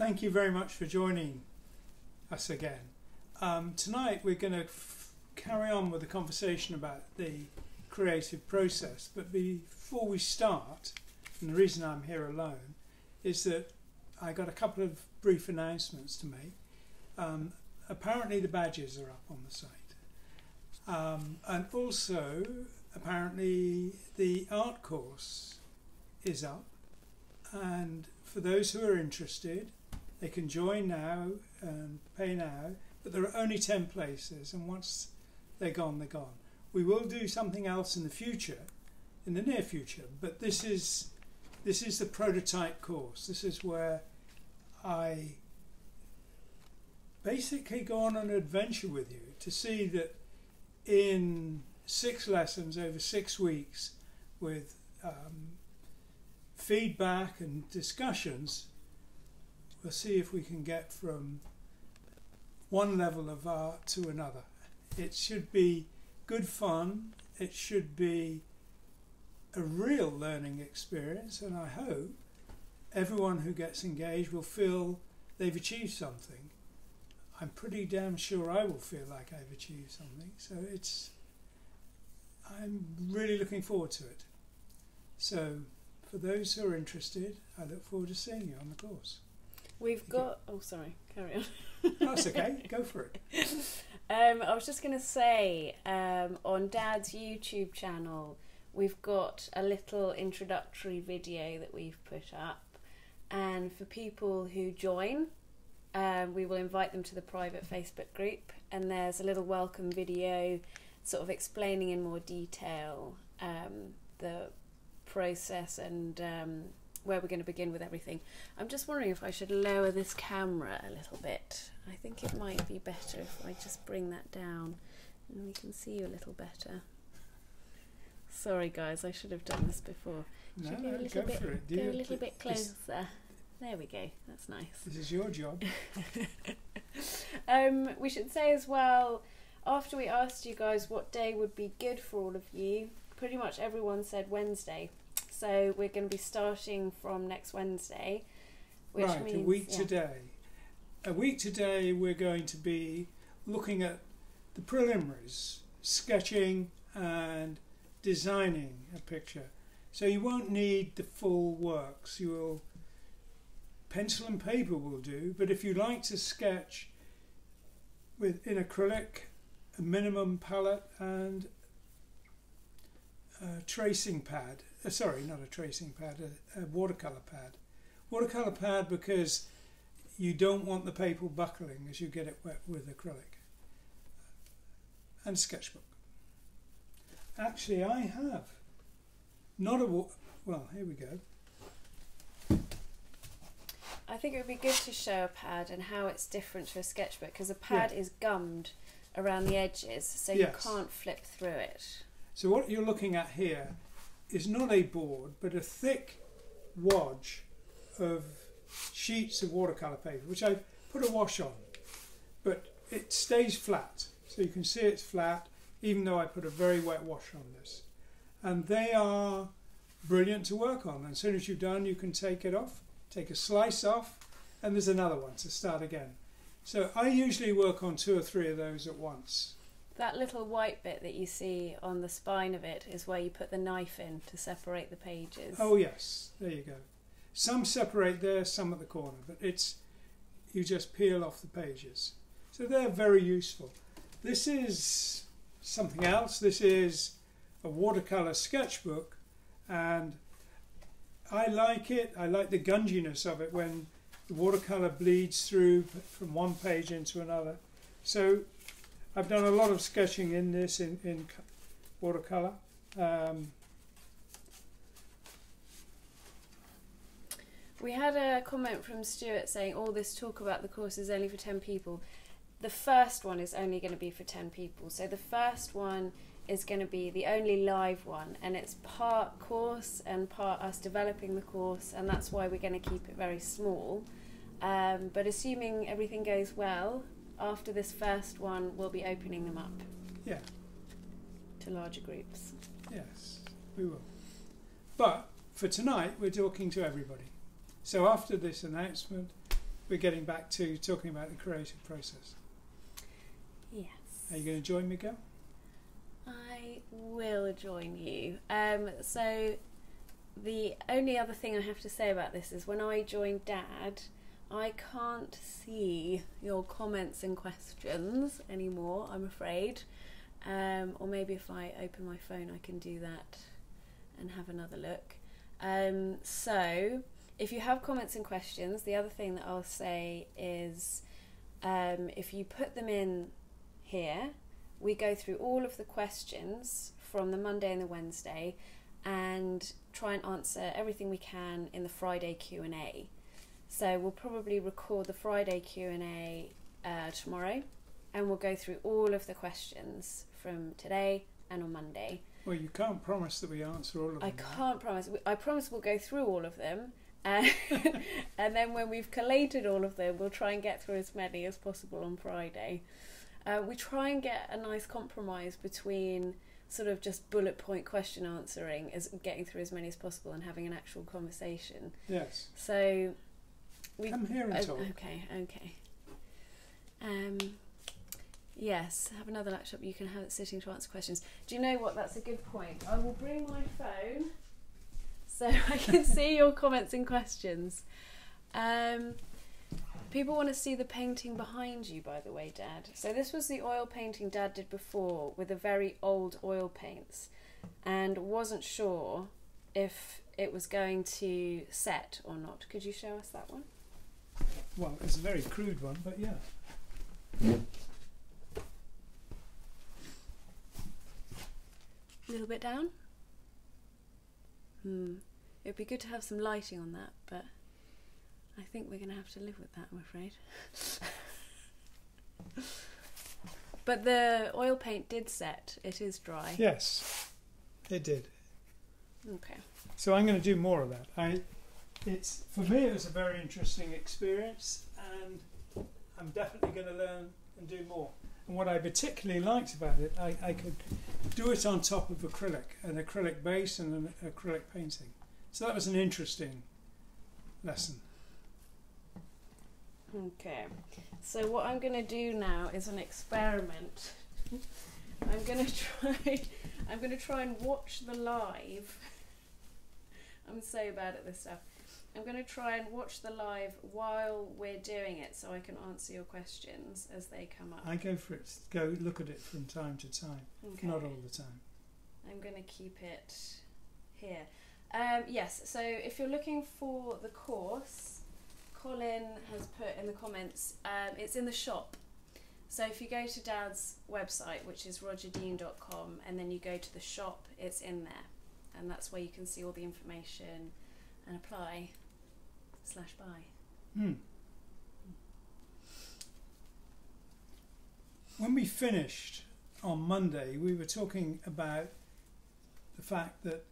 thank you very much for joining us again. Tonight we're going to carry on with the conversation about the creative process, but before we start, and the reason I'm here alone is that I got a couple of brief announcements to make. Apparently the badges are up on the site, and also apparently the art course is up, and for those who are interested they can join now and pay now, but there are only 10 places, and once they're gone, they're gone. We will do something else in the future, in the near future, but this is the prototype course. This is where I basically go on an adventure with you to see that in 6 lessons over 6 weeks with feedback and discussions, we'll see if we can get from one level of art to another. It should be good fun, it should be a real learning experience, and I hope everyone who gets engaged will feel they've achieved something. I'm pretty damn sure I will feel like I've achieved something, so I'm really looking forward to it. So for those who are interested, I look forward to seeing you on the course. We've got, oh sorry, carry on. That's okay, go for it. I was just going to say, on Dad's YouTube channel, we've got a little introductory video that we've put up, and for people who join, we will invite them to the private Facebook group, and there's a little welcome video sort of explaining in more detail the process and where we're going to begin with everything. I'm just wondering if I should lower this camera a little bit. I think it might be better if I just bring that down and we can see you a little better. Sorry guys, I should have done this before. No, should go a little bit, for it. Go a little bit closer. There we go, that's nice. This is your job. We should say as well, after we asked you guys what day would be good for all of you, pretty much everyone said Wednesday. So we're going to be starting from next Wednesday, which right, means a week today. A week today we're going to be looking at the preliminaries, sketching and designing a picture. So you won't need the full works. You will, pencil and paper will do, but if you like to sketch in acrylic, a minimum palette and a tracing pad, sorry, not a tracing pad, a watercolour pad. Watercolour pad because you don't want the paper buckling as you get it wet with acrylic. And sketchbook. Actually, I have not a well, here we go. I think it would be good to show a pad and how it's different to a sketchbook, because a pad is gummed around the edges, so you can't flip through it. So what you're looking at here is not a board, but a thick wodge of sheets of watercolour paper, which I've put a wash on, but it stays flat, so you can see it's flat, even though I put a very wet wash on this. And they are brilliant to work on. And as soon as you've done, you can take it off, take a slice off, and there's another one to start again. So I usually work on 2 or 3 of those at once. That little white bit that you see on the spine of it is where you put the knife in to separate the pages. Oh yes, there you go. Some separate there, some at the corner, but you just peel off the pages. So they're very useful. This is something else. This is a watercolour sketchbook, and I like it. I like the gunginess of it when the watercolour bleeds through from one page into another. So I've done a lot of sketching in this in watercolour. We had a comment from Stuart saying all this talk about the course is only for 10 people. The first one is only going to be for 10 people. So the first one is going to be the only live one, and it's part course and part us developing the course, and that's why we're going to keep it very small. But assuming everything goes well, after this first one we'll be opening them up to larger groups. Yes, we will. But for tonight we're talking to everybody. So after this announcement, we're getting back to talking about the creative process. Yes. Are you going to join me, Gail? I will join you. So the only other thing I have to say about this is when I joined Dad, I can't see your comments and questions anymore, I'm afraid. Or maybe if I open my phone I can do that and have another look. So if you have comments and questions, the other thing that I'll say is if you put them in here, we go through all of the questions from the Monday and the Wednesday and try and answer everything we can in the Friday Q&A. So we'll probably record the Friday Q&A tomorrow, and we'll go through all of the questions from today and on Monday. Well, you can't promise that we answer all of them. I can't promise. I promise we'll go through all of them, and then when we've collated all of them, we'll try and get through as many as possible on Friday. We try and get a nice compromise between sort of just bullet point question answering as getting through as many as possible and having an actual conversation. Yes. So come here and talk. Okay. Yes, have another laptop you can have it sitting to answer questions. Do you know what? That's a good point. I will bring my phone so I can see your comments and questions. People want to see the painting behind you, by the way, Dad. So this was the oil painting Dad did before with the very old oil paints, and wasn't sure if it was going to set or not. Could you show us that one? Well, it's a very crude one, but yeah. A little bit down? It'd be good to have some lighting on that, but I think we're going to have to live with that, I'm afraid. But the oil paint did set. It is dry. Yes, it did. Okay. So I'm going to do more of that. For me, it was a very interesting experience, and I'm definitely going to learn and do more. And what I particularly liked about it, I could do it on top of an acrylic base and an acrylic painting. So that was an interesting lesson. Okay, so what I'm going to do now is an experiment. I'm going to try and watch the live. I'm so bad at this stuff. I'm going to try and watch the live while we're doing it so I can answer your questions as they come up. I go for it. Go look at it from time to time, Okay. not all the time. I'm going to keep it here. Yes, so if you're looking for the course, Colin has put in the comments, it's in the shop. So if you go to Dad's website, which is rogerdean.com, and then you go to the shop, it's in there. And that's where you can see all the information and apply/buy. When we finished on Monday, we were talking about the fact that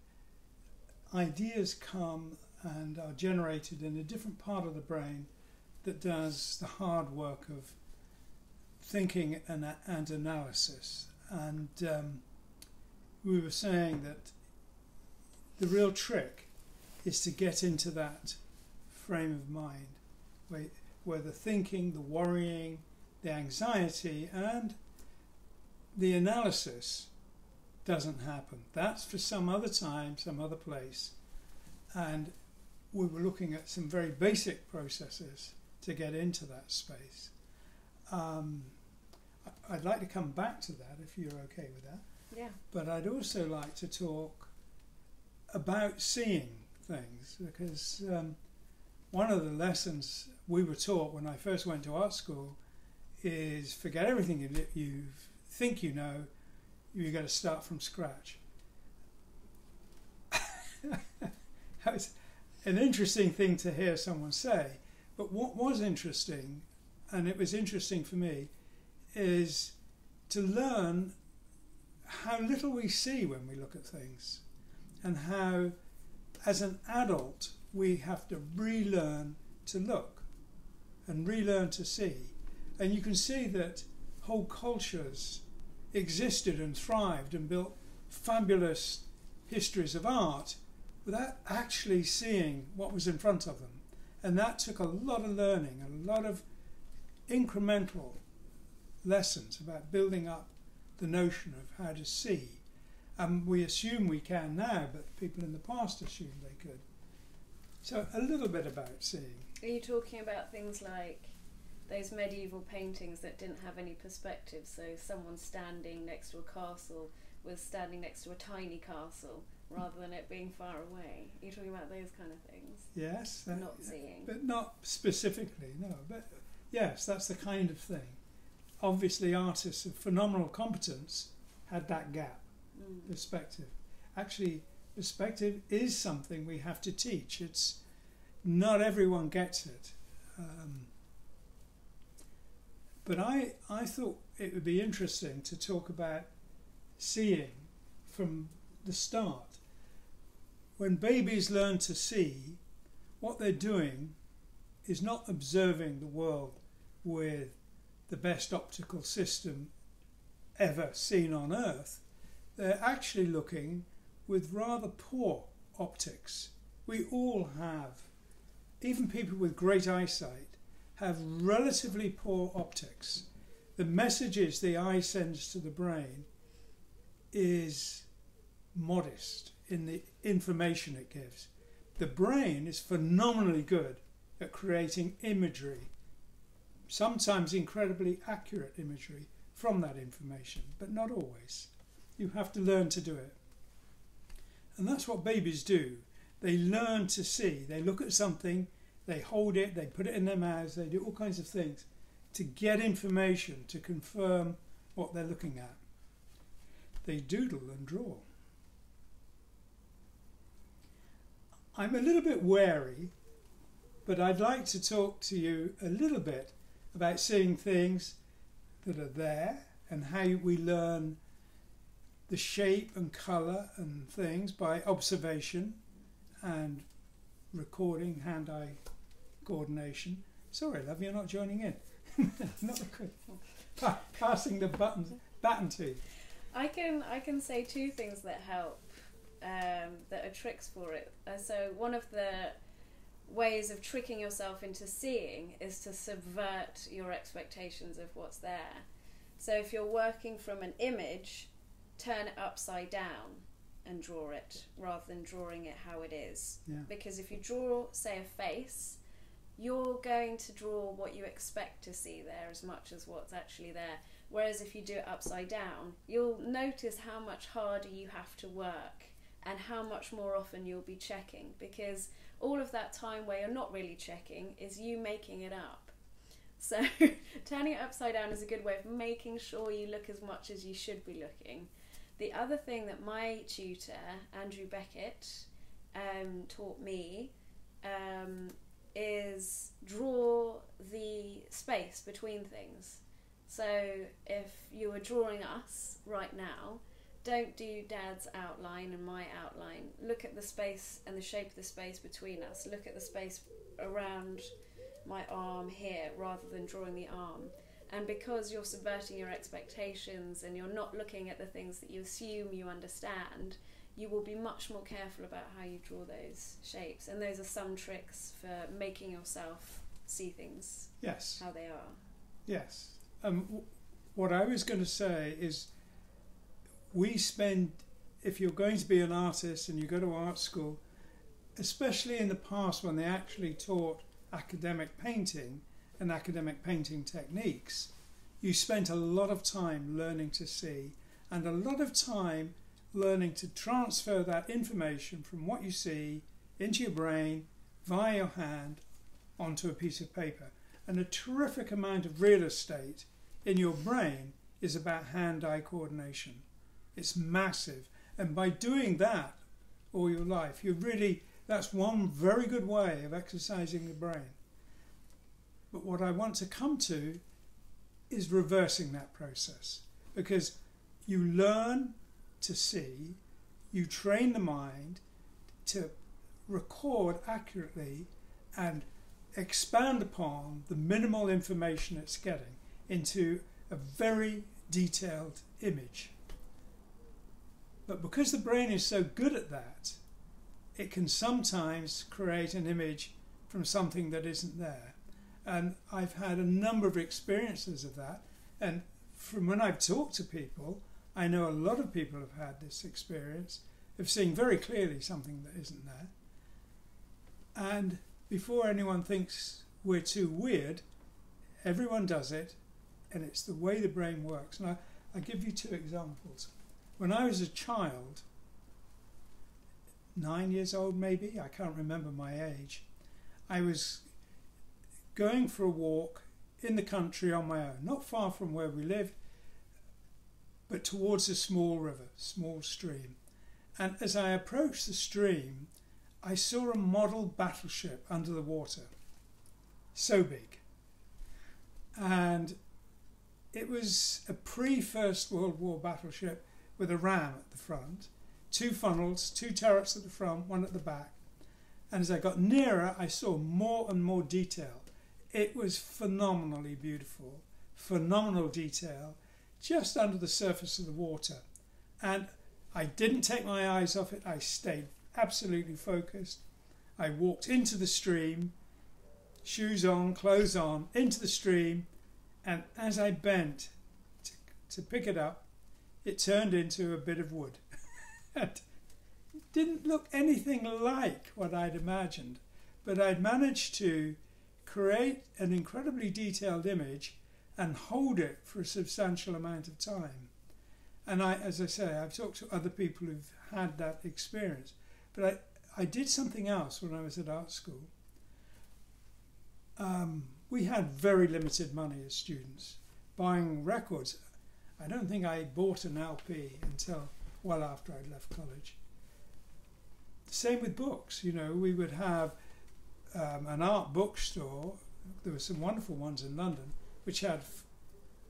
ideas come and are generated in a different part of the brain that does the hard work of thinking and analysis. And we were saying that the real trick is to get into that frame of mind where the thinking, the worrying, the anxiety and the analysis doesn't happen. That's for some other time, some other place. And we were looking at some very basic processes to get into that space. I'd like to come back to that if you're okay with that. Yeah. But I'd also like to talk about seeing things, because one of the lessons we were taught when I first went to art school is forget everything you think you know, you've got to start from scratch. It's an interesting thing to hear someone say, but what was interesting, and it was interesting for me, is to learn how little we see when we look at things, and how as an adult we have to relearn to look and relearn to see. And you can see that whole cultures existed and thrived and built fabulous histories of art without actually seeing what was in front of them. And that took a lot of learning, a lot of incremental lessons about building up the notion of how to see. And we assume we can now, but people in the past assumed they could. So a little bit about seeing. Are you talking about things like those medieval paintings that didn't have any perspective? So someone standing next to a castle was standing next to a tiny castle rather than it being far away. Are you talking about those kind of things? Yes. Not seeing. But not specifically, no. But yes, that's the kind of thing. Obviously artists of phenomenal competence had that gap, perspective. Actually, perspective is something we have to teach. It's not everyone gets it. But I thought it would be interesting to talk about seeing from the start. When babies learn to see, what they're doing is not observing the world with the best optical system ever seen on Earth. They're actually looking with rather poor optics. We all have, even people with great eyesight, have relatively poor optics. The messages the eye sends to the brain is modest in the information it gives. The brain is phenomenally good at creating imagery, sometimes incredibly accurate imagery from that information, but not always. You have to learn to do it. And that's what babies do. They learn to see. They look at something, they hold it, they put it in their mouths, they do all kinds of things to get information to confirm what they're looking at. They doodle and draw. I'm a little bit wary, but I'd like to talk to you a little bit about seeing things that are there and how we learn the shape and colour and things by observation and recording, hand-eye coordination. Sorry, love, you're not joining in. Not passing the baton to you. I can say two things that help, that are tricks for it. So one of the ways of tricking yourself into seeing is to subvert your expectations of what's there. So if you're working from an image, turn it upside down and draw it rather than drawing it how it is. Yeah. Because if you draw, say, a face, you're going to draw what you expect to see there as much as what's actually there. Whereas if you do it upside down, you'll notice how much harder you have to work and how much more often you'll be checking, because all of that time where you're not really checking is you making it up. So turning it upside down is a good way of making sure you look as much as you should be looking. The other thing that my tutor, Andrew Beckett, taught me is draw the space between things. So if you were drawing us right now, don't do Dad's outline and my outline. Look at the space and the shape of the space between us. Look at the space around my arm here rather than drawing the arm. And because you're subverting your expectations and you're not looking at the things that you assume you understand, you will be much more careful about how you draw those shapes. And those are some tricks for making yourself see things how they are. Yes. What I was going to say is, we spend, if you're going to be an artist and you go to art school, especially in the past when they actually taught academic painting and academic painting techniques, you spent a lot of time learning to see and a lot of time learning to transfer that information from what you see into your brain via your hand onto a piece of paper. And a terrific amount of real estate in your brain is about hand-eye coordination. It's massive. And by doing that all your life, that's one very good way of exercising the brain. But what I want to come to is reversing that process, because you learn to see, you train the mind to record accurately and expand upon the minimal information it's getting into a very detailed image. But because the brain is so good at that, it can sometimes create an image from something that isn't there. And I've had a number of experiences of that. And from when I've talked to people, I know a lot of people have had this experience of seeing very clearly something that isn't there. And before anyone thinks we're too weird, everyone does it, and it's the way the brain works. And I'll give you two examples. When I was a child, 9 years old maybe, I can't remember my age, I was going for a walk in the country on my own, not far from where we lived, but towards a small river, small stream. And as I approached the stream, I saw a model battleship under the water, so big. And it was a pre-First World War battleship with a ram at the front, 2 funnels, 2 turrets at the front, 1 at the back. And as I got nearer, I saw more and more detail. It was phenomenally beautiful, phenomenal detail, just under the surface of the water. And I didn't take my eyes off it. I stayed absolutely focused. I walked into the stream, shoes on, clothes on, into the stream, and as I bent to pick it up, it turned into a bit of wood. It didn't look anything like what I'd imagined, but I'd managed to create an incredibly detailed image and hold it for a substantial amount of time. And as I say, I've talked to other people who've had that experience. But I did something else when I was at art school. We had very limited money as students. Buying records, I don't think I bought an LP until well after I'd left college. Same with books. You know, we would have an art bookstore. There were some wonderful ones in London which had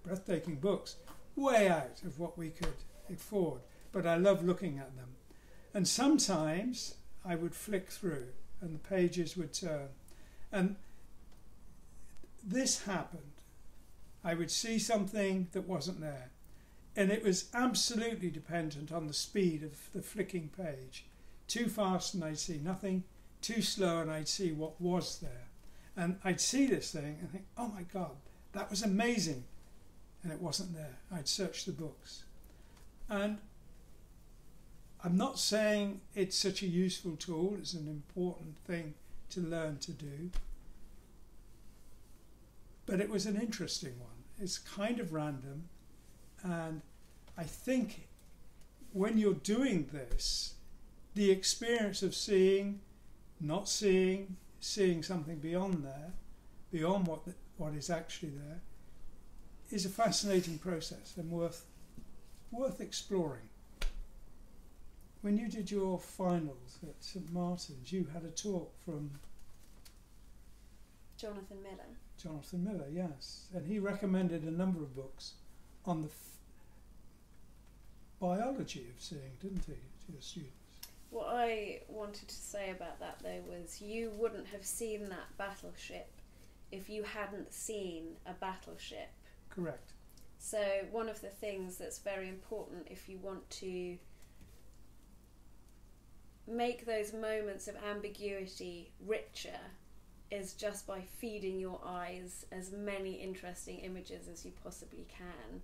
breathtaking books, way out of what we could afford. But I loved looking at them. And sometimes I would flick through and the pages would turn. And this happened. I would see something that wasn't there. And it was absolutely dependent on the speed of the flicking page. Too fast and I'd see nothing. Too slow and I'd see what was there. And I'd see this thing and think, oh my God, that was amazing. And it wasn't there. I'd search the books. And I'm not saying it's such a useful tool. It's an important thing to learn to do. But it was an interesting one. It's kind of random. And I think when you're doing this, the experience of seeing, not seeing, seeing something beyond there, beyond what is actually there, is a fascinating process and worth exploring. When you did your finals at St Martin's, you had a talk from Jonathan Miller. Jonathan Miller, yes. And he recommended a number of books on the biology of seeing, didn't he, to your students? What I wanted to say about that, though, was you wouldn't have seen that battleship if you hadn't seen a battleship. Correct. So one of the things that's very important if you want to make those moments of ambiguity richer is just by feeding your eyes as many interesting images as you possibly can.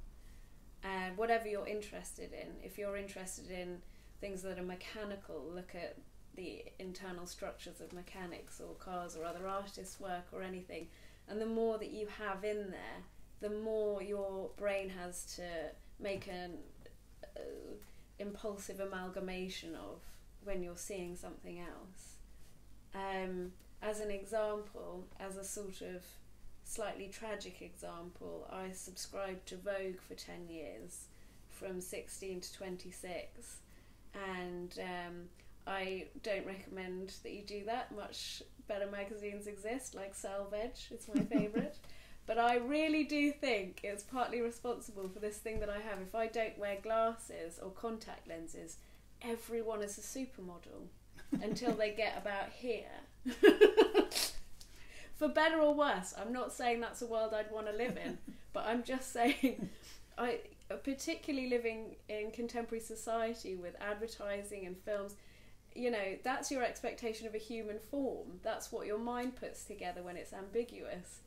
And whatever you're interested in, if you're interested in things that are mechanical, look at the internal structures of mechanics or cars or other artists' work or anything. And the more that you have in there, the more your brain has to make an impulsive amalgamation of when you're seeing something else. As an example, as a sort of slightly tragic example, I subscribed to Vogue for 10 years, from 16 to 26, and I don't recommend that you do that. Much better magazines exist, like Salvage, it's my favourite. But I really do think it's partly responsible for this thing that I have. If I don't wear glasses or contact lenses, everyone is a supermodel until they get about here. For better or worse, I'm not saying that's a world I'd want to live in, but I'm just saying, particularly living in contemporary society with advertising and films, you know, that's your expectation of a human form. That's what your mind puts together when it's ambiguous,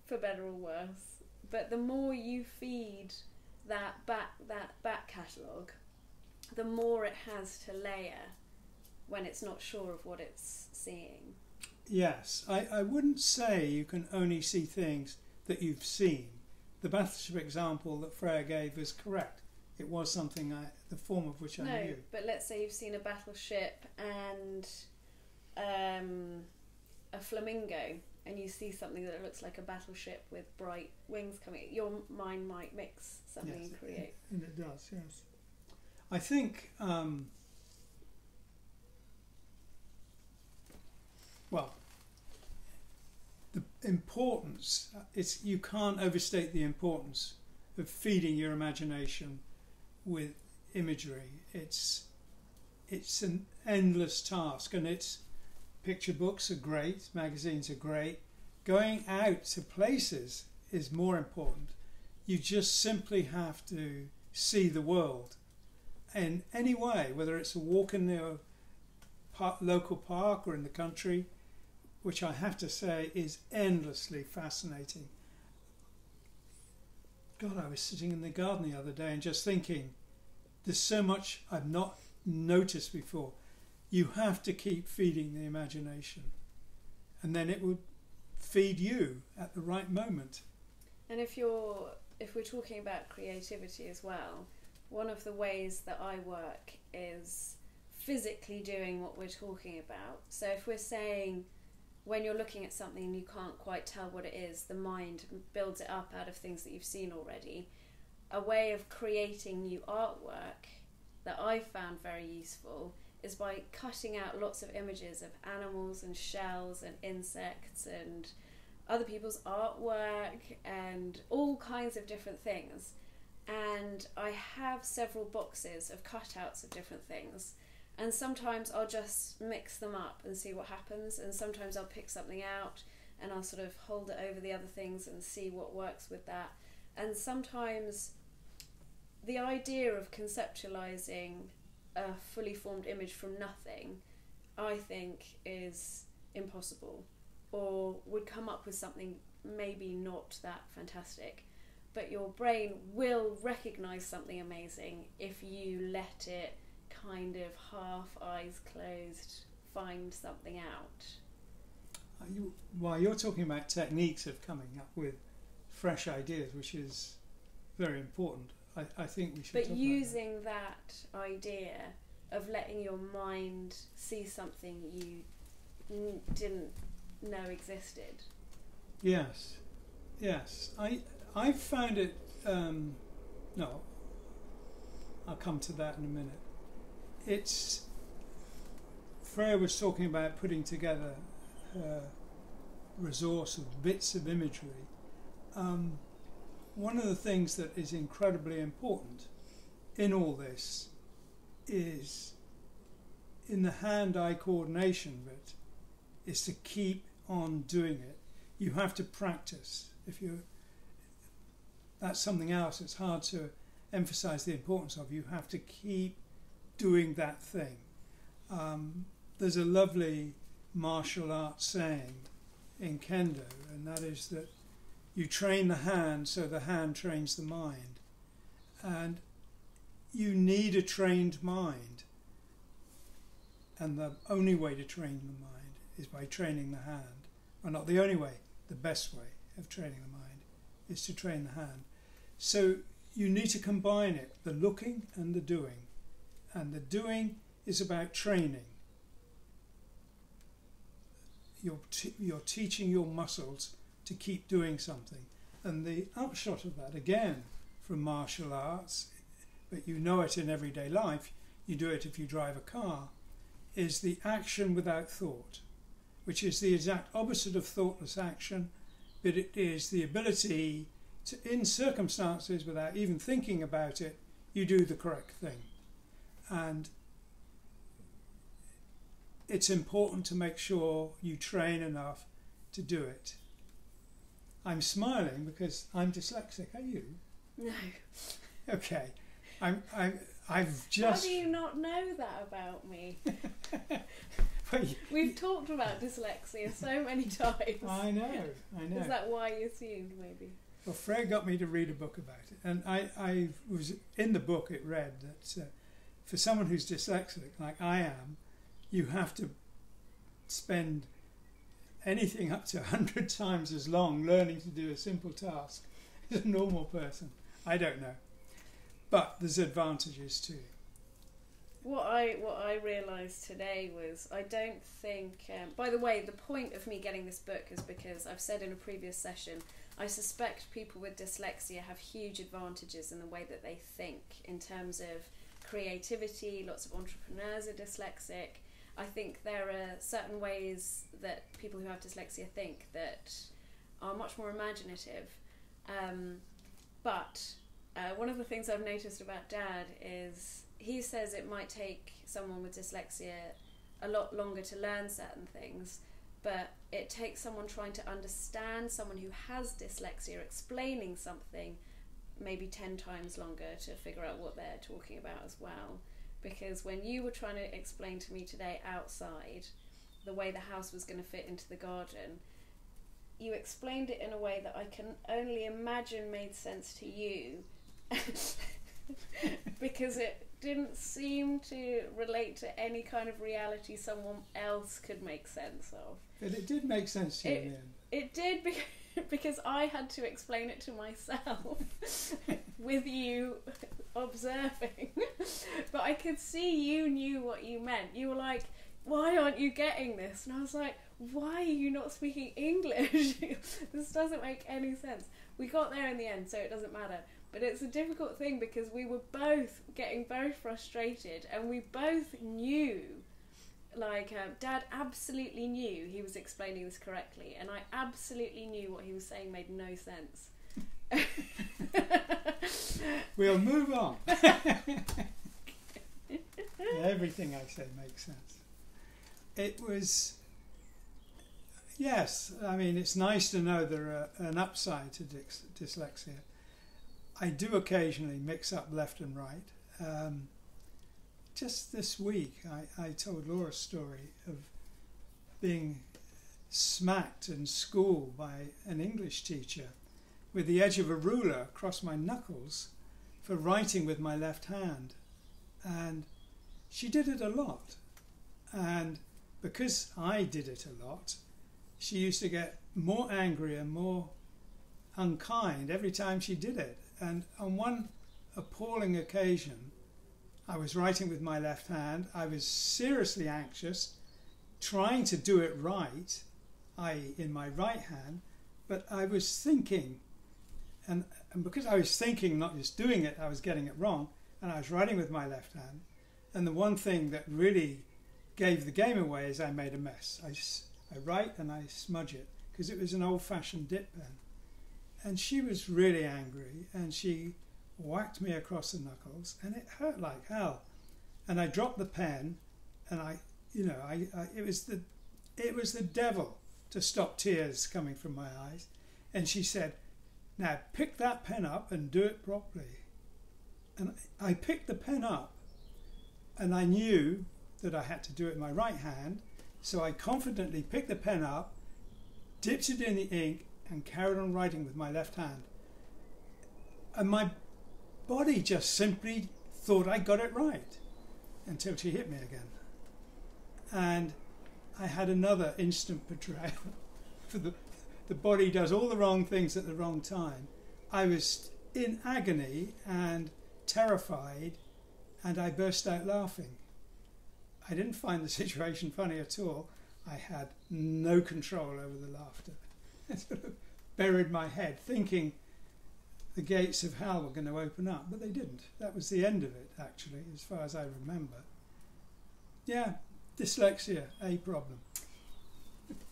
for better or worse. But the more you feed that back catalogue, the more it has to layer when it's not sure of what it's seeing. Yes, I wouldn't say you can only see things that you've seen. The battleship example that Freya gave is correct. It was something the form of which I knew. No, but let's say you've seen a battleship and a flamingo, and you see something that looks like a battleship with bright wings coming. Your mind might mix something and create. And it does, yes. I think, well, the importance, you can't overstate the importance of feeding your imagination with imagery. It's an endless task, and picture books are great, magazines are great. Going out to places is more important. You just simply have to see the world in any way, whether it's a walk in the local park or in the country, which I have to say is endlessly fascinating. God, I was sitting in the garden the other day and just thinking, there's so much I've not noticed before. You have to keep feeding the imagination, and then it will feed you at the right moment. And if we're talking about creativity as well, one of the ways that I work is physically doing what we're talking about. So if we're saying, when you're looking at something and you can't quite tell what it is, the mind builds it up out of things that you've seen already. A way of creating new artwork that I found very useful is by cutting out lots of images of animals and shells and insects and other people's artwork and all kinds of different things. And I have several boxes of cutouts of different things. And sometimes I'll just mix them up and see what happens, and sometimes I'll pick something out and I'll sort of hold it over the other things and see what works with that. And sometimes the idea of conceptualizing a fully formed image from nothing, I think, is impossible, or would come up with something maybe not that fantastic. But your brain will recognize something amazing if you let it kind of half eyes closed find something out. While you're talking about techniques of coming up with fresh ideas, which is very important, I think we should but talk using that idea of letting your mind see something you didn't know existed. Yes. I found it, no, I'll come to that in a minute. Freya was talking about putting together a resource of bits of imagery. One of the things that is incredibly important in all this is, in the hand-eye coordination bit, is to keep on doing it. You have to practice. That's something else it's hard to emphasize the importance of. You have to keep doing that thing. There's a lovely martial arts saying in kendo, and that is that you train the hand so the hand trains the mind. And you need a trained mind. And the only way to train the mind is by training the hand. Well, not the only way, the best way of training the mind is to train the hand. So you need to combine it, the looking and the doing. And the doing is about training. You're teaching your muscles to keep doing something. And the upshot of that, again, from martial arts, but you know it in everyday life, you do it if you drive a car, is the action without thought, which is the exact opposite of thoughtless action, but it is the ability to, in circumstances without even thinking about it, you do the correct thing. And it's important to make sure you train enough to do it. I'm smiling because I'm dyslexic. Are you? No. Okay. I've How just... do you not know that about me? Well, We've talked about dyslexia so many times. I know. Is that why you assumed, maybe? Well, Fred got me to read a book about it, and I was in the book. It read that for someone who's dyslexic, like I am, you have to spend anything up to 100 times as long learning to do a simple task as a normal person. I don't know, but there's advantages too. What I realised today was I don't think... by the way, the point of me getting this book is because I've said in a previous session, I suspect people with dyslexia have huge advantages in the way that they think in terms of creativity. Lots of entrepreneurs are dyslexic. I think there are certain ways that people who have dyslexia think that are much more imaginative. But one of the things I've noticed about Dad is he says it might take someone with dyslexia a lot longer to learn certain things, but it takes someone trying to understand someone who has dyslexia explaining something maybe 10 times longer to figure out what they're talking about as well. Because when you were trying to explain to me today outside the way the house was going to fit into the garden, you explained it in a way that I can only imagine made sense to you because it didn't seem to relate to any kind of reality someone else could make sense of. But it did make sense to you in the end. It did because I had to explain it to myself with you observing. But I could see you knew what you meant. You were like, why aren't you getting this? And I was like, why are you not speaking English? This doesn't make any sense. We got there in the end, so it doesn't matter. But it's a difficult thing because we were both getting very frustrated and we both knew, Dad absolutely knew he was explaining this correctly and I absolutely knew what he was saying made no sense. We'll move on. Everything I said makes sense. It was... Yes, I mean, it's nice to know there are an upside to dyslexia. I do occasionally mix up left and right. Just this week, I told Laura a story of being smacked in school by an English teacher with the edge of a ruler across my knuckles for writing with my left hand. And she did it a lot. And because I did it a lot, she used to get more angry and more unkind every time she did it. And on one appalling occasion, I was writing with my left hand. I was seriously anxious, trying to do it right, i.e. in my right hand, but I was thinking, and because I was thinking, not just doing it, I was getting it wrong, and I was writing with my left hand. And the one thing that really gave the game away is I made a mess. I write and I smudge it, because it was an old-fashioned dip pen. And she was really angry, and she whacked me across the knuckles, and it hurt like hell. And I dropped the pen, and it was the devil to stop tears coming from my eyes. And she said, "Now pick that pen up and do it properly." And I picked the pen up, and I knew that I had to do it in my right hand, so I confidently picked the pen up, dipped it in the ink, and carried on writing with my left hand. And my body just simply thought I got it right until she hit me again. And I had another instant betrayal. For the body does all the wrong things at the wrong time. I was in agony and terrified, and I burst out laughing. I didn't find the situation funny at all. I had no control over the laughter. I sort of buried my head, thinking the gates of hell were going to open up, but they didn't. That was the end of it, actually, as far as I remember. Yeah, dyslexia, a problem.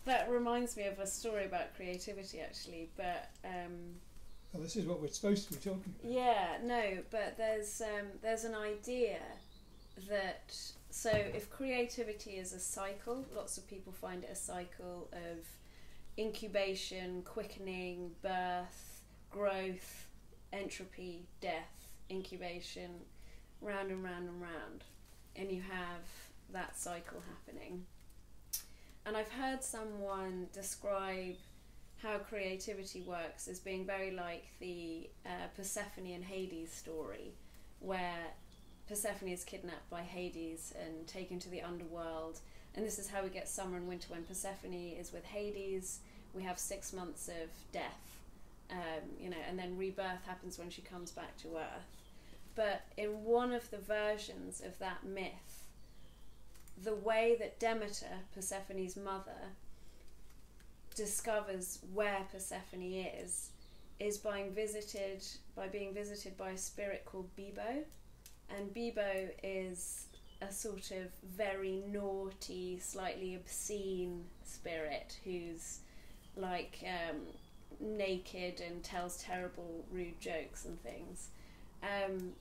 That reminds me of a story about creativity, actually, but... Well, this is what we're supposed to be talking about. Yeah, no, but there's an idea that... So if creativity is a cycle, lots of people find it a cycle of incubation, quickening, birth, growth, entropy, death, incubation. round and round and round, and you have that cycle happening. And I've heard someone describe how creativity works as being very like the Persephone and Hades story, where Persephone is kidnapped by Hades and taken to the underworld, and this is how we get summer and winter. When Persephone is with Hades, we have 6 months of death, and then rebirth happens when she comes back to Earth. But in one of the versions of that myth, the way that Demeter, Persephone's mother, discovers where Persephone is by being visited by a spirit called Bebo. And Bebo is a sort of very naughty, slightly obscene spirit who's like naked and tells terrible, rude jokes and things.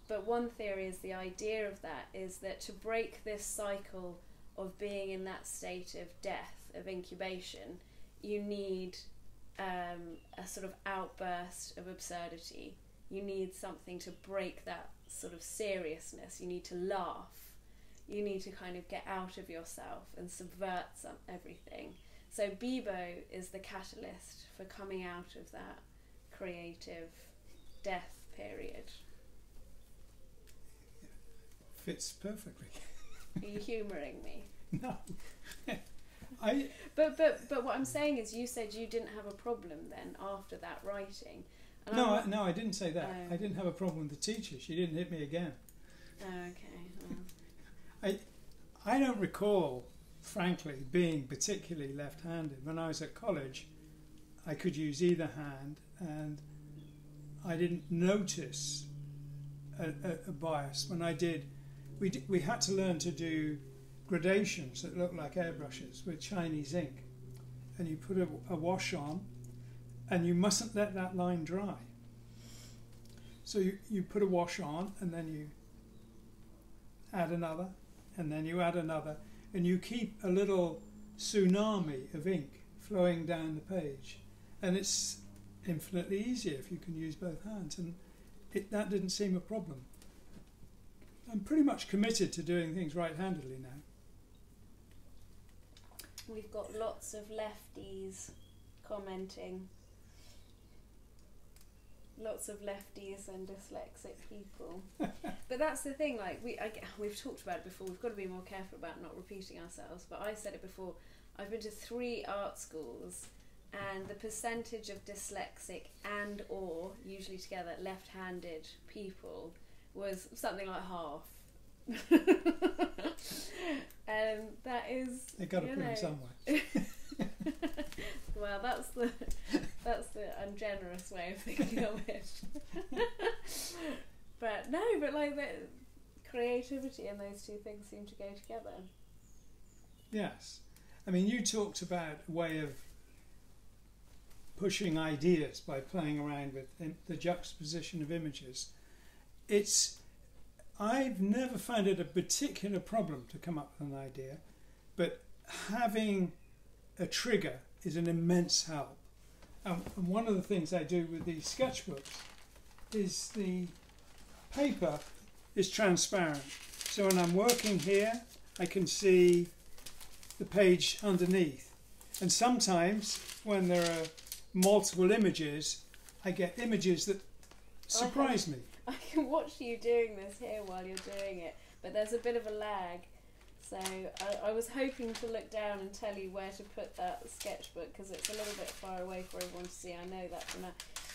But one theory is the idea of that is that to break this cycle of being in that state of death, of incubation, you need a sort of outburst of absurdity. You need something to break that sort of seriousness. You need to laugh. You need to kind of get out of yourself and subvert everything. So Bebo is the catalyst for coming out of that creative death period. Fits perfectly. Are you humouring me? No. But what I'm saying is, you said you didn't have a problem then after that writing. And No, I didn't say that. I didn't have a problem with the teacher. She didn't hit me again. Okay. I don't recall, frankly, being particularly left-handed. When I was at college, I could use either hand, and I didn't notice a bias. When I did, we had to learn to do gradations that looked like airbrushes with Chinese ink, and you put a wash on, and you mustn't let that line dry. So you put a wash on, and then you add another, and then you add another, and you keep a little tsunami of ink flowing down the page, and it's infinitely easier if you can use both hands, and that didn't seem a problem. I'm pretty much committed to doing things right-handedly now. We've got lots of lefties commenting. Lots of lefties and dyslexic people. But that's the thing, like we've talked about it before, we've got to be more careful about not repeating ourselves, but I said it before, I've been to 3 art schools, and the percentage of dyslexic and or, usually together, left-handed people was something like half. And that is, They've got to put them somewhere. Well, that's the ungenerous way of thinking of it. But like the creativity and those two things seem to go together. Yes. I mean, you talked about a way of pushing ideas by playing around with the juxtaposition of images. I've never found it a particular problem to come up with an idea, but having a trigger is an immense help. And one of the things I do with these sketchbooks is the paper is transparent. So when I'm working here, I can see the page underneath. And sometimes when there are multiple images, I get images that surprise me. I can watch you doing this here while you're doing it, but there's a bit of a lag. So I was hoping to look down and tell you where to put that sketchbook, because it's a little bit far away for everyone to see. I know that from now.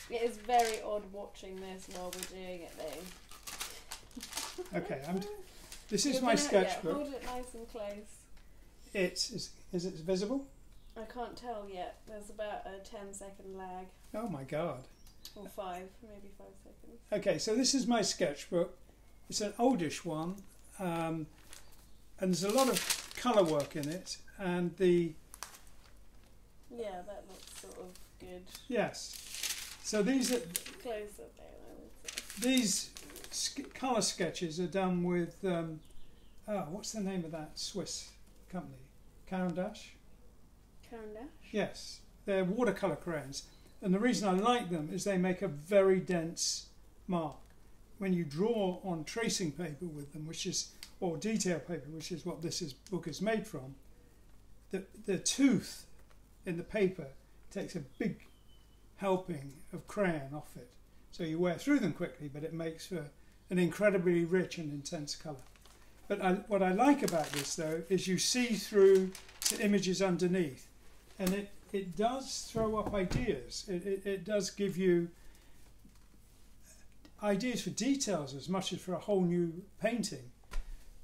It is very odd watching this while we're doing it though. Okay, this is my sketchbook. Hold it nice and close. Is it visible? I can't tell yet. There's about a 10-second lag. Oh my God. Or 5, maybe 5 seconds. Okay, so this is my sketchbook. It's an oldish one, and there's a lot of colour work in it, and yeah, that looks sort of good. Yes. So these are Close up there, I would say. these colour sketches are done with what's the name of that Swiss company? Caran d'Ache? Caran d'Ache? Yes, they're watercolour crayons. And the reason I like them is they make a very dense mark. when you draw on tracing paper with them, which is, or detail paper, which is what book is made from, the tooth in the paper takes a big helping of crayon off it. So you wear through them quickly, but it makes for an incredibly rich and intense colour. But what I like about this, though, is you see through to images underneath, and it does throw up ideas. It does give you ideas for details as much as for a whole new painting.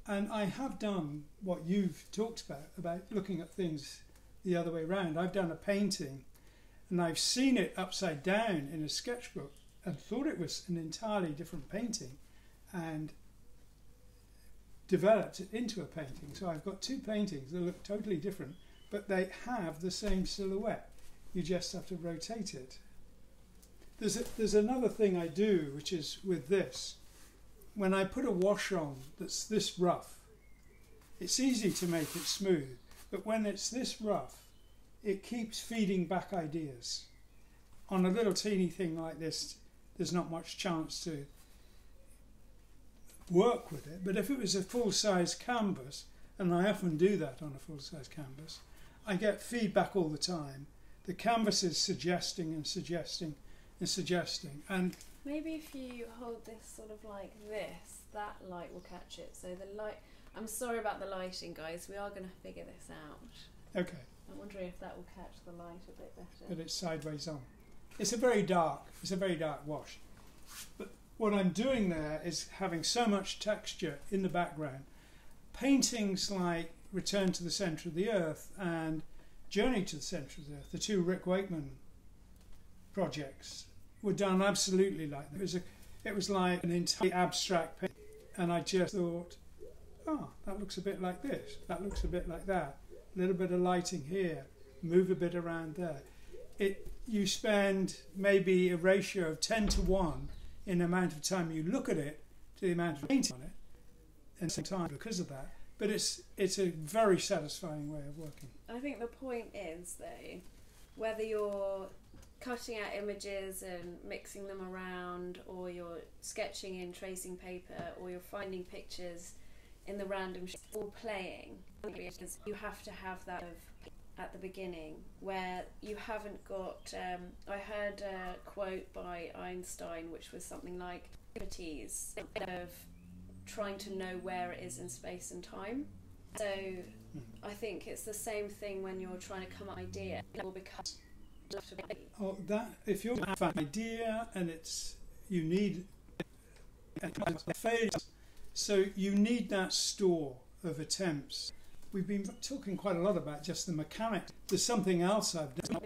And I have done what you've talked about looking at things the other way around. I've done a painting and I've seen it upside down in a sketchbook and thought it was an entirely different painting and developed it into a painting. So I've got two paintings that look totally different, but they have the same silhouette. You just have to rotate it. There's another thing I do, which is with this. When I put a wash on that's this rough, it's easy to make it smooth, but when it's this rough, it keeps feeding back ideas. On a little teeny thing like this, there's not much chance to work with it, but if it was a full-size canvas, and I often do that on a full-size canvas, I get feedback all the time. The canvas is suggesting and suggesting and suggesting, and maybe if you hold this sort of like this, that light will catch it. So the light, I'm sorry about the lighting, guys, we are going to figure this out. okay, I'm wondering if that will catch the light a bit better. but it's sideways on. It's a very dark wash. But what I'm doing there is having so much texture in the background. Paintings like Return to the Centre of the Earth and Journey to the Centre of the Earth, the two Rick Wakeman projects, were done absolutely like that. It was like an entirely abstract painting, and I just thought, oh, that looks a bit like this, that looks a bit like that, a little bit of lighting here, move a bit around there. You spend maybe a ratio of 10 to 1 in the amount of time you look at it to the amount of painting on it, and sometimes because of that. But it's a very satisfying way of working. I think the point is, though, whether you're cutting out images and mixing them around, or you're sketching in tracing paper, or you're finding pictures in the random or playing, you have to have that at the beginning, where you haven't got I heard a quote by Einstein which was something like ambiguities of trying to know where it is in space and time. So I think it's the same thing when you're trying to come up with an idea. It will become that if you have an idea and you need failures, so you need that store of attempts. We've been talking quite a lot about just the mechanics. There's something else I've done.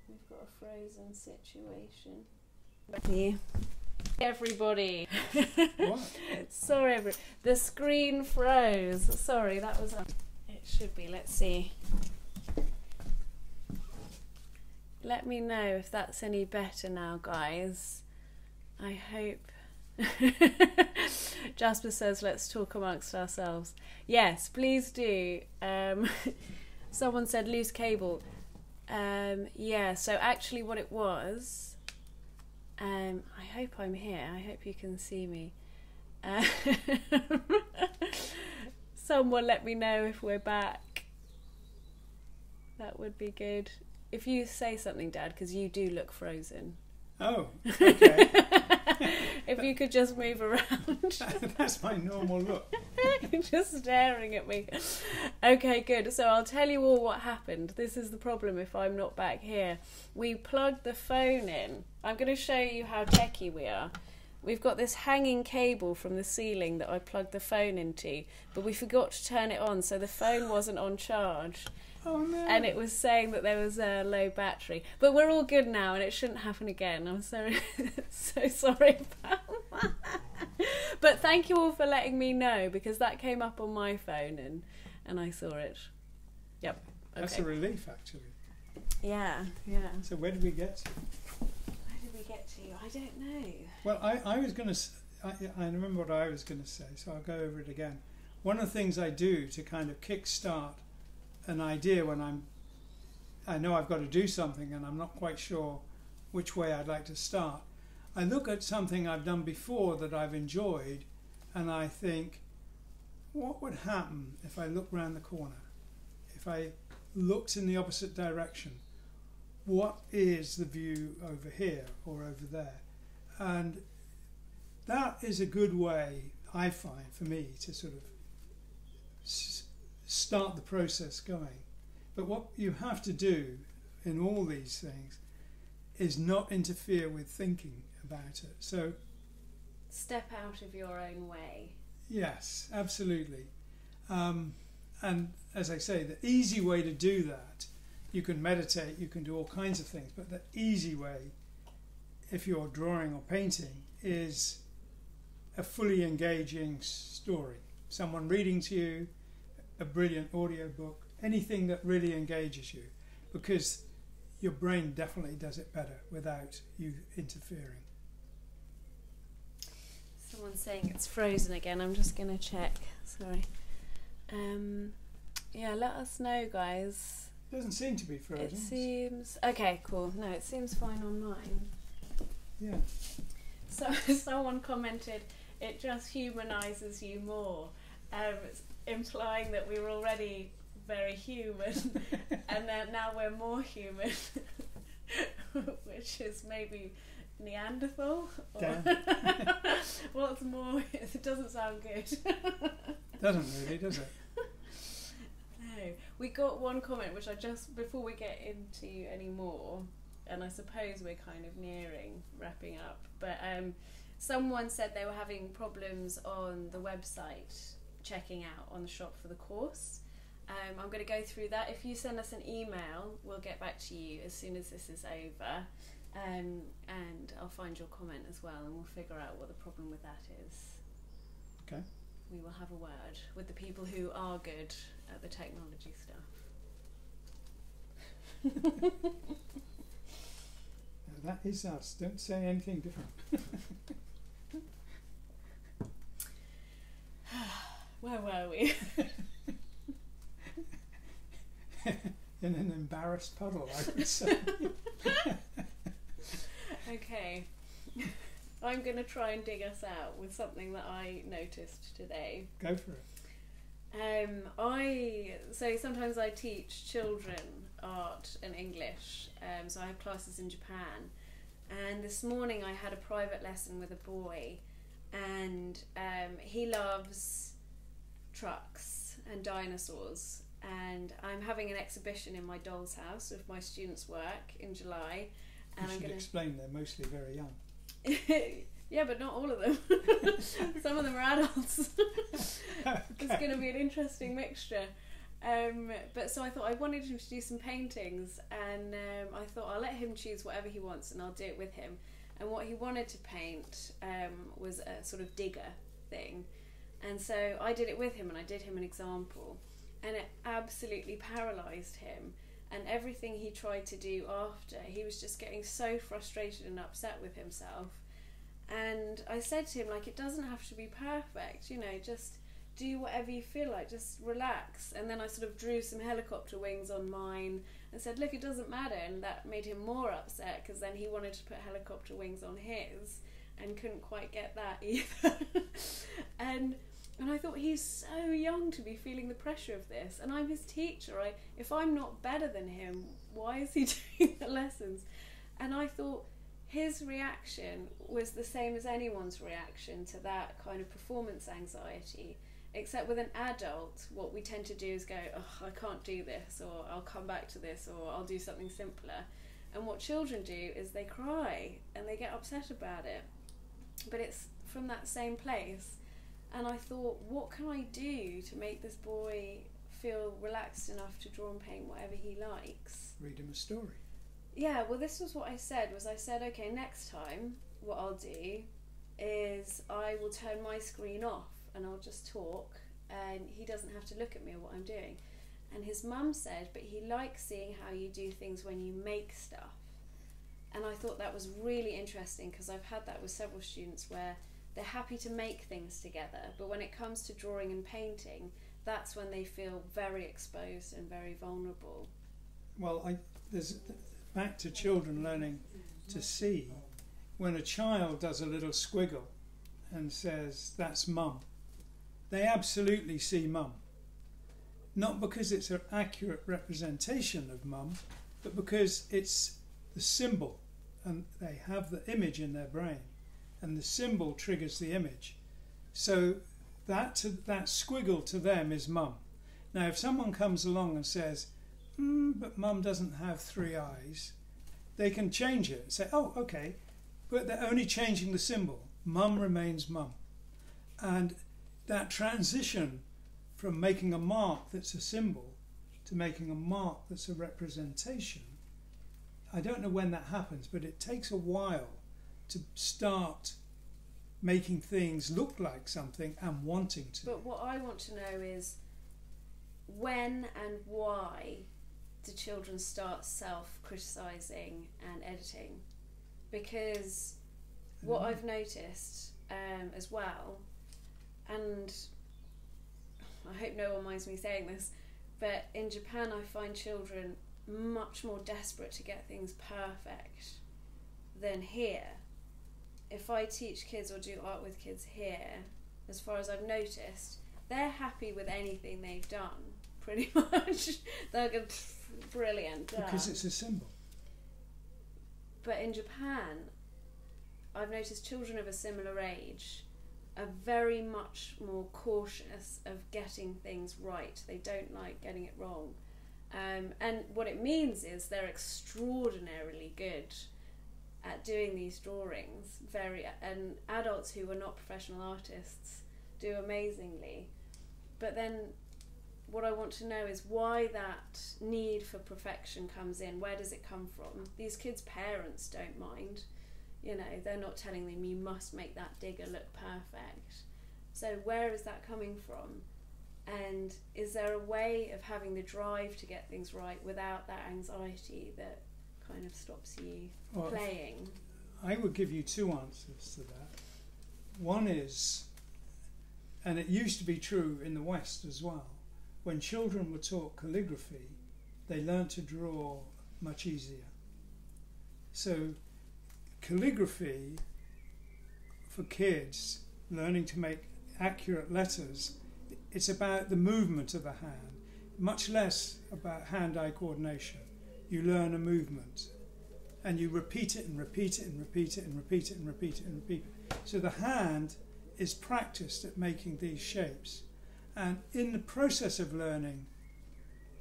We've got a frozen situation. Yeah. Everybody. What? Sorry, the screen froze. Sorry, that was. It should be. Let's see. Let me know if that's any better now, guys. I hope. Jasper says, let's talk amongst ourselves. Yes, please do. Someone said loose cable. Yeah, so actually what it was, I hope I'm here. I hope you can see me. Someone let me know if we're back. That would be good. If you say something, Dad, because you do look frozen. Oh, okay. If you could just move around. That's my normal look. You're just staring at me. Okay, good. So I'll tell you all what happened. This is the problem if I'm not back here. We plugged the phone in. I'm going to show you how techie we are. We've got this hanging cable from the ceiling that I plugged the phone into, but we forgot to turn it on, so the phone wasn't on charge. Oh no. And it was saying that there was a low battery. But we're all good now and it shouldn't happen again. I'm so sorry about that. But thank you all for letting me know, because that came up on my phone and I saw it. Yep. Okay. That's a relief, actually. Yeah. So where did we get to? Where did we get to? I don't know. Well, I was going to... I remember what I was going to say, so I'll go over it again. One of the things I do to kind of kickstart an idea when I know I've got to do something and I'm not quite sure which way I'd like to start, I look at something I've done before that I've enjoyed, and I think, what would happen if I looked round the corner? If I looked in the opposite direction? What is the view over here or over there? And that is a good way, I find, for me to sort of start the process going. But what you have to do in all these things is not interfere with thinking about it. So step out of your own way. Yes, absolutely. And as I say, the easy way to do that, you can meditate, you can do all kinds of things, but the easy way, if you're drawing or painting, is a fully engaging story. Someone reading to you, a brilliant audio book, anything that really engages you, because your brain definitely does it better without you interfering. Someone's saying it's frozen again. I'm just going to check. Sorry. Yeah, let us know, guys. It doesn't seem to be frozen. It seems... Okay, cool. No, it seems fine on mine. Yeah. So someone commented, it just humanises you more, implying that we were already very human and then now we're more human, which is maybe Neanderthal? Or what's more? It doesn't sound good. Doesn't really, does it? No. We got one comment which I just, before we get into any more, and I suppose we're kind of nearing wrapping up, but someone said they were having problems on the website checking out on the shop for the course. I'm going to go through that. If you send us an email, we'll get back to you as soon as this is over, and I'll find your comment as well, and we'll figure out what the problem with that is. Okay. We will have a word with the people who are good at the technology stuff. That is us. Don't say anything different. Where were we? In an embarrassed puddle, I would say. Okay. I'm going to try and dig us out with something that I noticed today. Go for it. So sometimes I teach children art and English, so I have classes in Japan, and this morning I had a private lesson with a boy, and he loves trucks and dinosaurs, and I'm having an exhibition in my doll's house of my students' work in July, and you should explain they're mostly very young. Yeah, but not all of them. Some of them are adults. Okay. It's going to be an interesting mixture. But so I thought I wanted him to do some paintings, and I thought I'll let him choose whatever he wants and I'll do it with him. And what he wanted to paint was a sort of digger thing. And so I did it with him, and I did him an example, and it absolutely paralysed him. And everything he tried to do after, he was just getting so frustrated and upset with himself. And I said to him, like, it doesn't have to be perfect, you know, just do whatever you feel like, just relax. And then I sort of drew some helicopter wings on mine and said, look, it doesn't matter. And that made him more upset, because then he wanted to put helicopter wings on his and couldn't quite get that either. And I thought, he's so young to be feeling the pressure of this, and I'm his teacher. If I'm not better than him, why is he doing the lessons? And I thought his reaction was the same as anyone's reaction to that kind of performance anxiety, except with an adult, what we tend to do is go, oh, I can't do this, or I'll come back to this, or I'll do something simpler. And what children do is they cry and they get upset about it. But it's from that same place. And I thought, what can I do to make this boy feel relaxed enough to draw and paint whatever he likes? Read him a story. Yeah, well, this was what I said, okay, next time what I'll do is I will turn my screen off and I'll just talk, and he doesn't have to look at me or what I'm doing. And his mum said, but he likes seeing how you do things when you make stuff. And I thought that was really interesting, because I've had that with several students where they're happy to make things together, but when it comes to drawing and painting, that's when they feel very exposed and very vulnerable. Well, there's back to children learning to see. when a child does a little squiggle and says, "That's mum," they absolutely see mum. Not because it's an accurate representation of mum, but because it's the symbol, and they have the image in their brain, and the symbol triggers the image. So that squiggle to them is mum. Now, if someone comes along and says, but mum doesn't have 3 eyes, they can change it and say, oh, okay, but they're only changing the symbol. Mum remains mum. And that transition from making a mark that's a symbol to making a mark that's a representation, I don't know when that happens, but it takes a while to start making things look like something and wanting to. But what I want to know is, when and why do children start self-criticising and editing? Because what I've noticed as well, and I hope no one minds me saying this, but in Japan I find children much more desperate to get things perfect than here. If I teach kids or do art with kids here, as far as I've noticed, they're happy with anything they've done, pretty much. They're good, brilliant. Because it's a symbol. But in Japan, I've noticed children of a similar age are very much more cautious of getting things right. They don't like getting it wrong. And what it means is they're extraordinarily good at doing these drawings. And adults who are not professional artists do amazingly. But then what I want to know is why that need for perfection comes in. Where does it come from? These kids' parents don't mind. You know, they're not telling them you must make that digger look perfect. So where is that coming from? And is there a way of having the drive to get things right without that anxiety that kind of stops you playing? I would give you 2 answers to that. One is, and it used to be true in the West as well, when children were taught calligraphy, they learned to draw much easier. So calligraphy for kids, learning to make accurate letters, it's about the movement of the hand, much less about hand-eye coordination. You learn a movement and you repeat it and repeat it and repeat it and repeat it and repeat it and repeat it. So the hand is practiced at making these shapes. And in the process of learning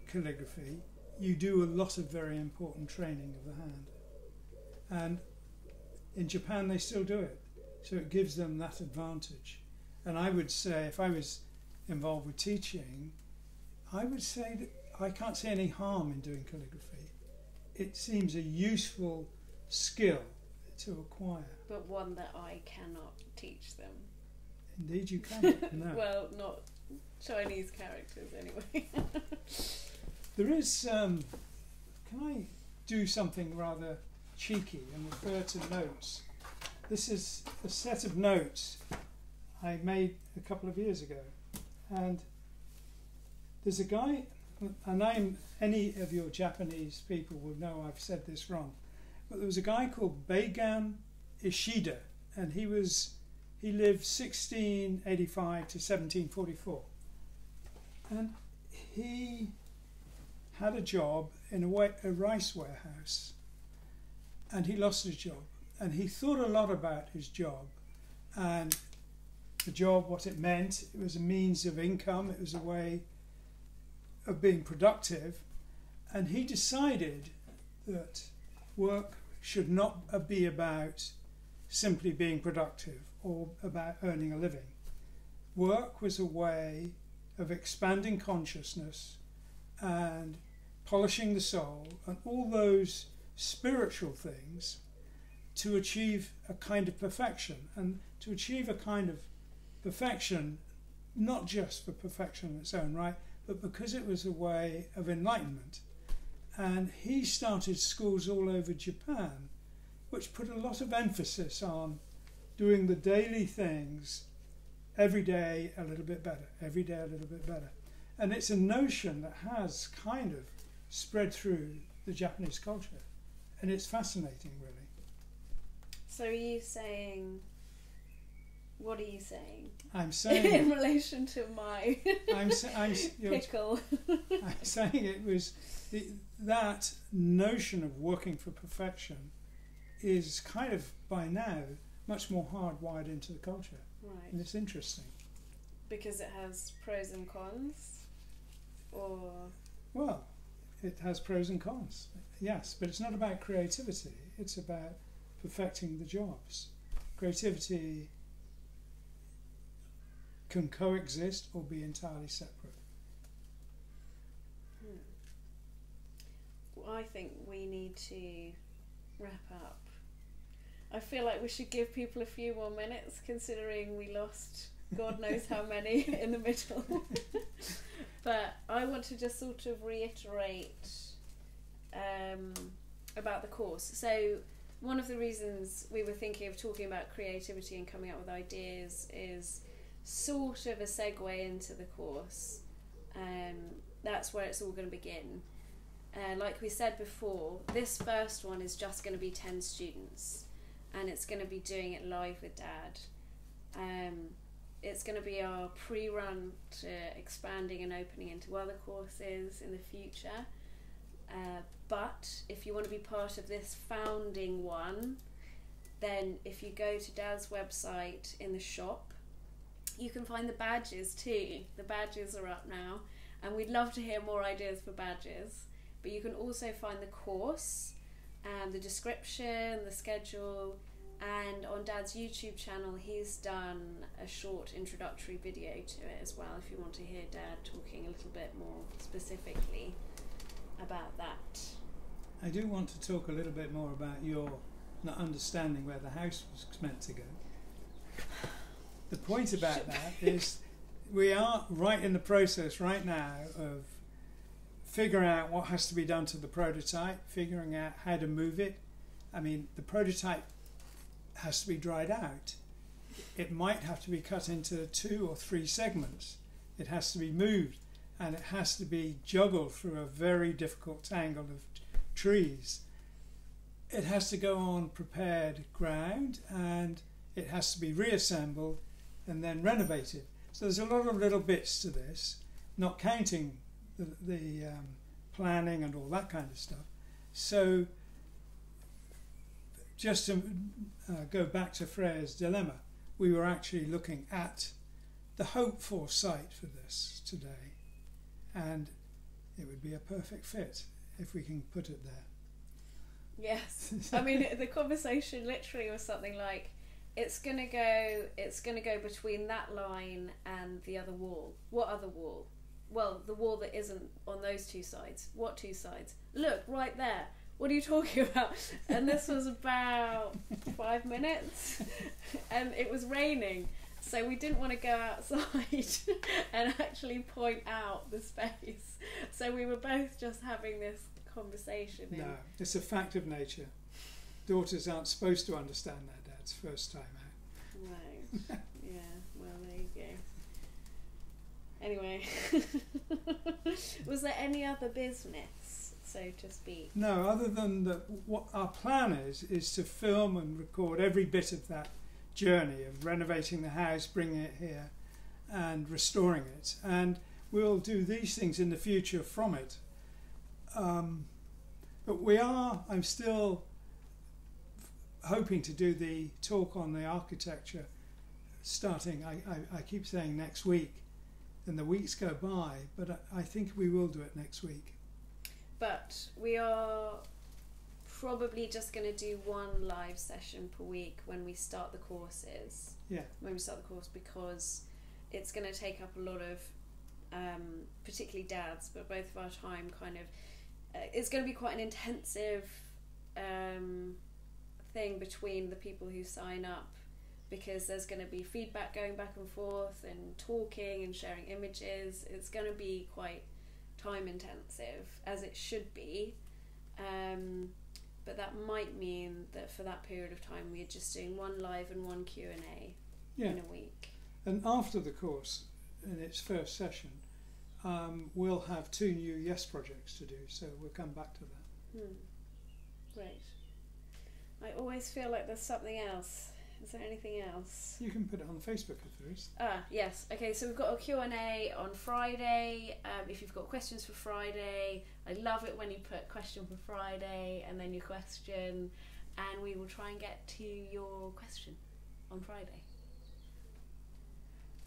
calligraphy, you do a lot of very important training of the hand. And in Japan, they still do it. So it gives them that advantage. And I would say, if I was involved with teaching, I would say that I can't see any harm in doing calligraphy. It seems a useful skill to acquire. But one that I cannot teach them. Indeed you can. No. Well, not Chinese characters anyway. There is, can I do something rather cheeky and refer to notes? This is a set of notes I made a couple of years ago. And there's a guy, any of your Japanese people will know I've said this wrong, but there was a guy called Beigan Ishida, and he lived 1685 to 1744. And he had a job in a rice warehouse, and he lost his job. And he thought a lot about his job, and the job, what it meant. It was a means of income, it was a way of being productive, and he decided that work should not be about simply being productive or about earning a living. Work was a way of expanding consciousness and polishing the soul and all those spiritual things to achieve a kind of perfection, and to achieve a kind of perfection, not just for perfection in its own right, but because it was a way of enlightenment. And he started schools all over Japan, which put a lot of emphasis on doing the daily things every day a little bit better, every day a little bit better. And it's a notion that has kind of spread through the Japanese culture, and it's fascinating, really. So are you saying... What are you saying? I'm saying in relation to my pickle. I'm saying it was that notion of working for perfection is kind of by now much more hardwired into the culture. Right. And it's interesting. Because it has pros and cons? Or... Well, it has pros and cons, yes, but it's not about creativity, it's about perfecting the jobs. Creativity can coexist or be entirely separate. Well, I think we need to wrap up. I feel like we should give people a few more minutes, considering we lost God knows how many in the middle. But I want to just sort of reiterate about the course. So one of the reasons we were thinking of talking about creativity and coming up with ideas is sort of a segue into the course. That's where it's all going to begin. Like we said before, this first one is just going to be 10 students, and it's going to be doing it live with Dad. It's going to be our pre-run to expanding and opening into other courses in the future. But if you want to be part of this founding one, then if you go to Dad's website in the shop, you can find the badges too. The badges are up now, and we'd love to hear more ideas for badges. But you can also find the course, the description, the schedule, and on Dad's YouTube channel he's done a short introductory video to it as well, if you want to hear Dad talking a little bit more specifically about that. I do want to talk a little bit more about your not understanding where the house was meant to go. The point about that is we are right in the process right now of figuring out what has to be done to the prototype, figuring out how to move it. I mean, the prototype has to be dried out. It might have to be cut into 2 or 3 segments. It has to be moved, and it has to be juggled through a very difficult tangle of trees. It has to go on prepared ground, and it has to be reassembled and then renovated. So there's a lot of little bits to this, not counting the planning and all that kind of stuff. So just to go back to Freya's dilemma, we were actually looking at the hoped for site for this today, and it would be a perfect fit if we can put it there. Yes. I mean, the conversation literally was something like, it's gonna go between that line and the other wall. What other wall? Well, the wall that isn't on those 2 sides. What 2 sides? Look, right there. What are you talking about? And this was about 5 minutes, and it was raining, so we didn't want to go outside and actually point out the space. So we were both just having this conversation. No, it's a fact of nature. Daughters aren't supposed to understand their dad's first time out. Right. Yeah, well, there you go. Anyway, was there any other business, so to speak? No, other than that, what our plan is to film and record every bit of that journey of renovating the house, bringing it here, and restoring it. And we'll do these things in the future from it. But I'm still hoping to do the talk on the architecture starting, I keep saying next week, and the weeks go by, but I think we will do it next week. But we are probably just going to do 1 live session per week when we start the courses. Yeah. When we start the course, because it's going to take up a lot of, particularly Dad's, but both of our time kind of, it's going to be quite an intensive thing between the people who sign up, because there's going to be feedback going back and forth and talking and sharing images. It's going to be quite time intensive, as it should be, but that might mean that for that period of time we're just doing 1 live and 1 Q&A in a week. And after the course, in its first session, we'll have 2 new YES projects to do, so we'll come back to that. Great. I always feel like there's something else. Is there anything else? You can put it on Facebook if there is. Yes. Okay, so we've got a Q&A on Friday. If you've got questions for Friday, I love it when you put question for Friday and then your question, and we will try and get to your question on Friday.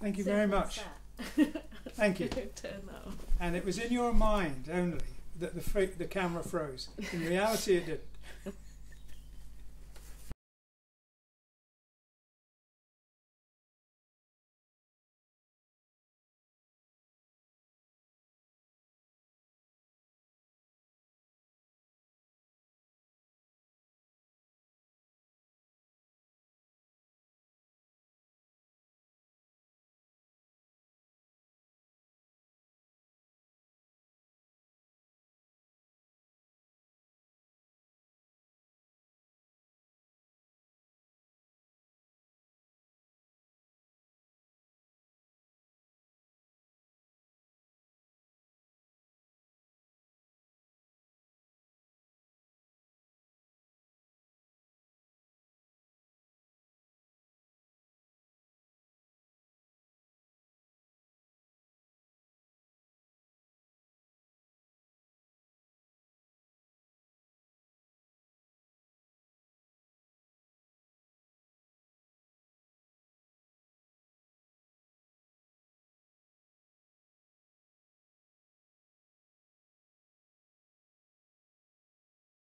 Thank you very much. Thank you. Turn that off. And it was in your mind only that the camera froze. In reality, it didn't.